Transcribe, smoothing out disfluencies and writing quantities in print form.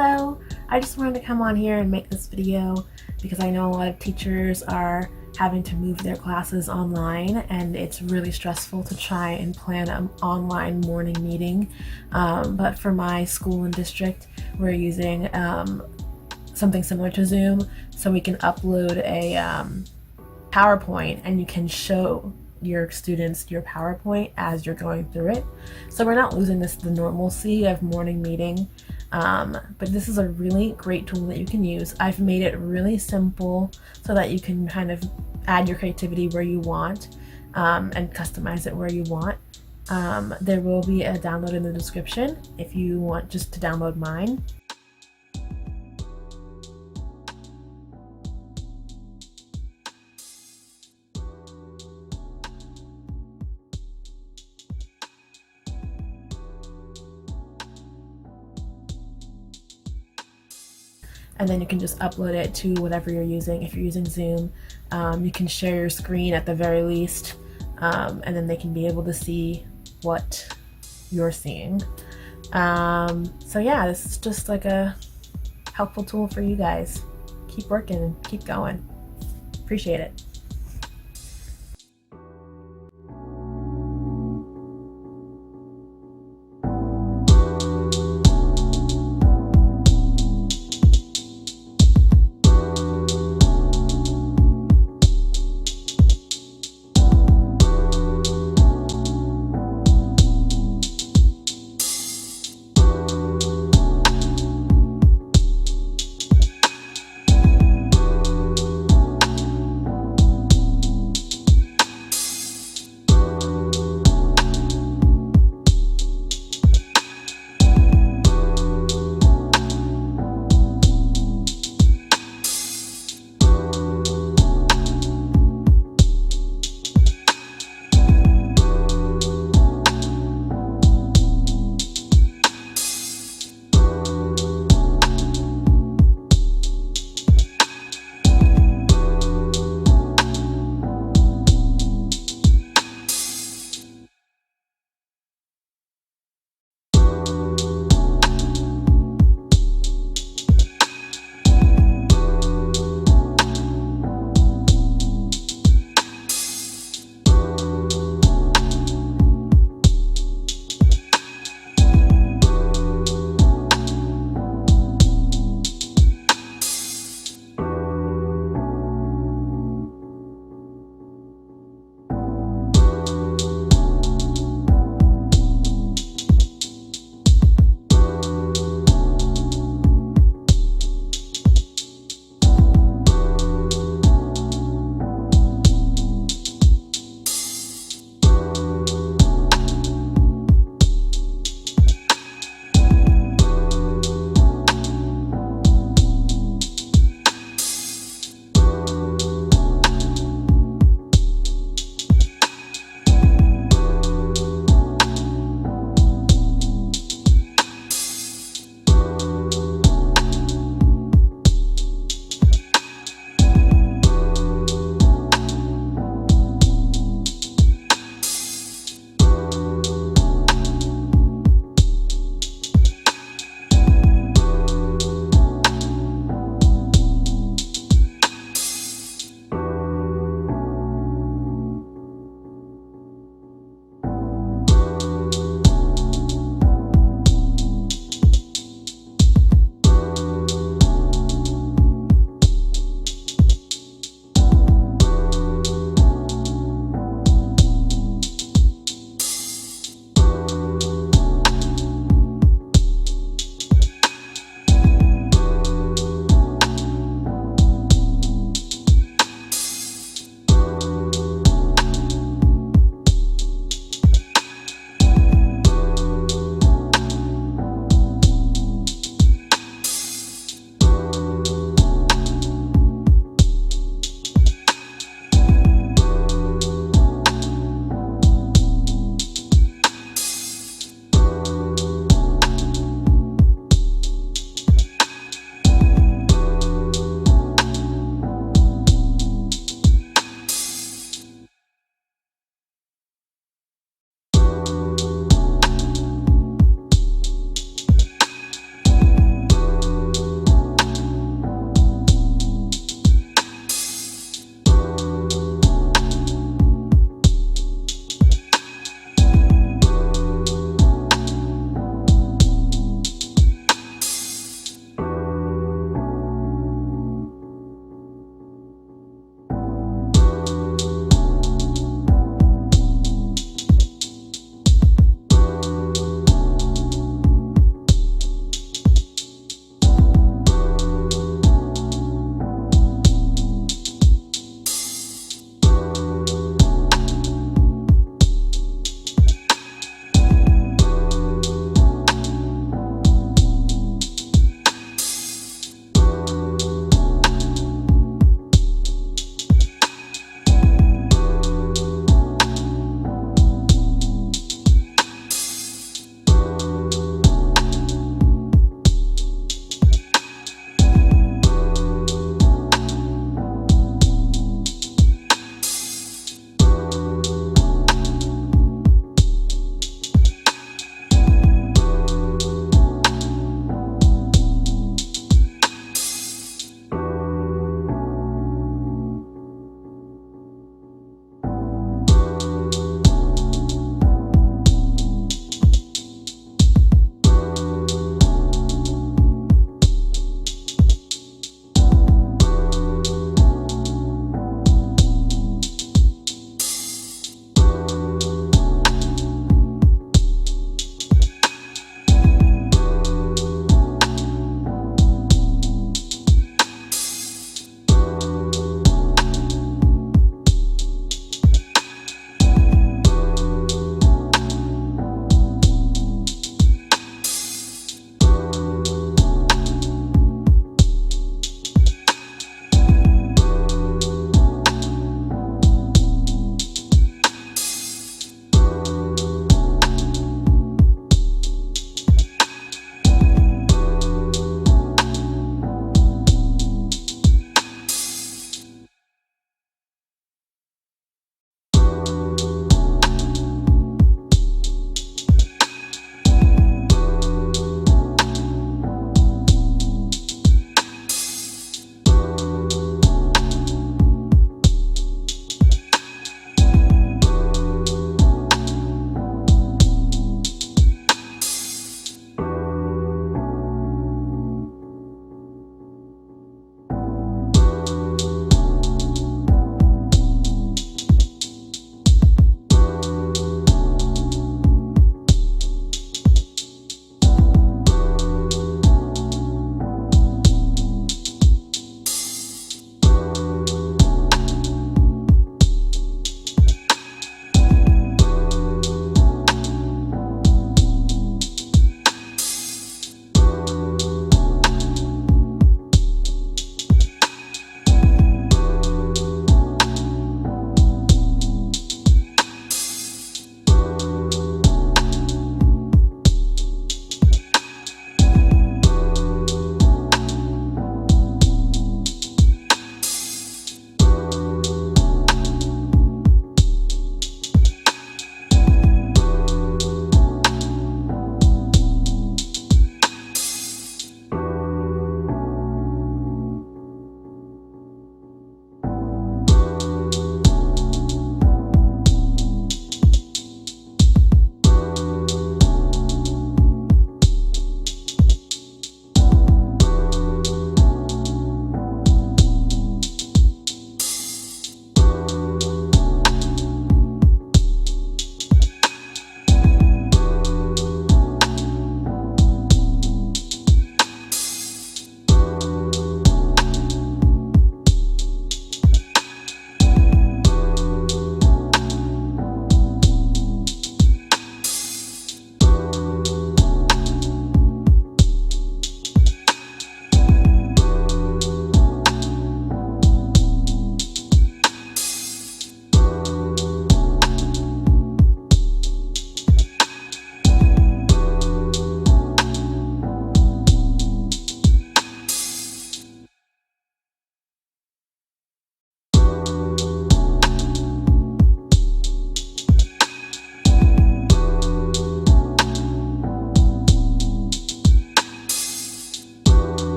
Hello! I just wanted to come on here and make this video because I know a lot of teachers are having to move their classes online, and it's really stressful to try and plan an online morning meeting. But for my school and district, we're using something similar to Zoom, so we can upload a PowerPoint and you can show your students your PowerPoint as you're going through it. So we're not losing the normalcy of morning meeting, but this is a really great tool that you can use. I've made it really simple so that you can kind of add your creativity where you want, and customize it where you want. There will be a download in the description if you want just to download mine. And then you can just upload it to whatever you're using. If you're using Zoom, you can share your screen at the very least, and then they can be able to see what you're seeing. So yeah, this is just like a helpful tool for you guys. Keep working and keep going. Appreciate it.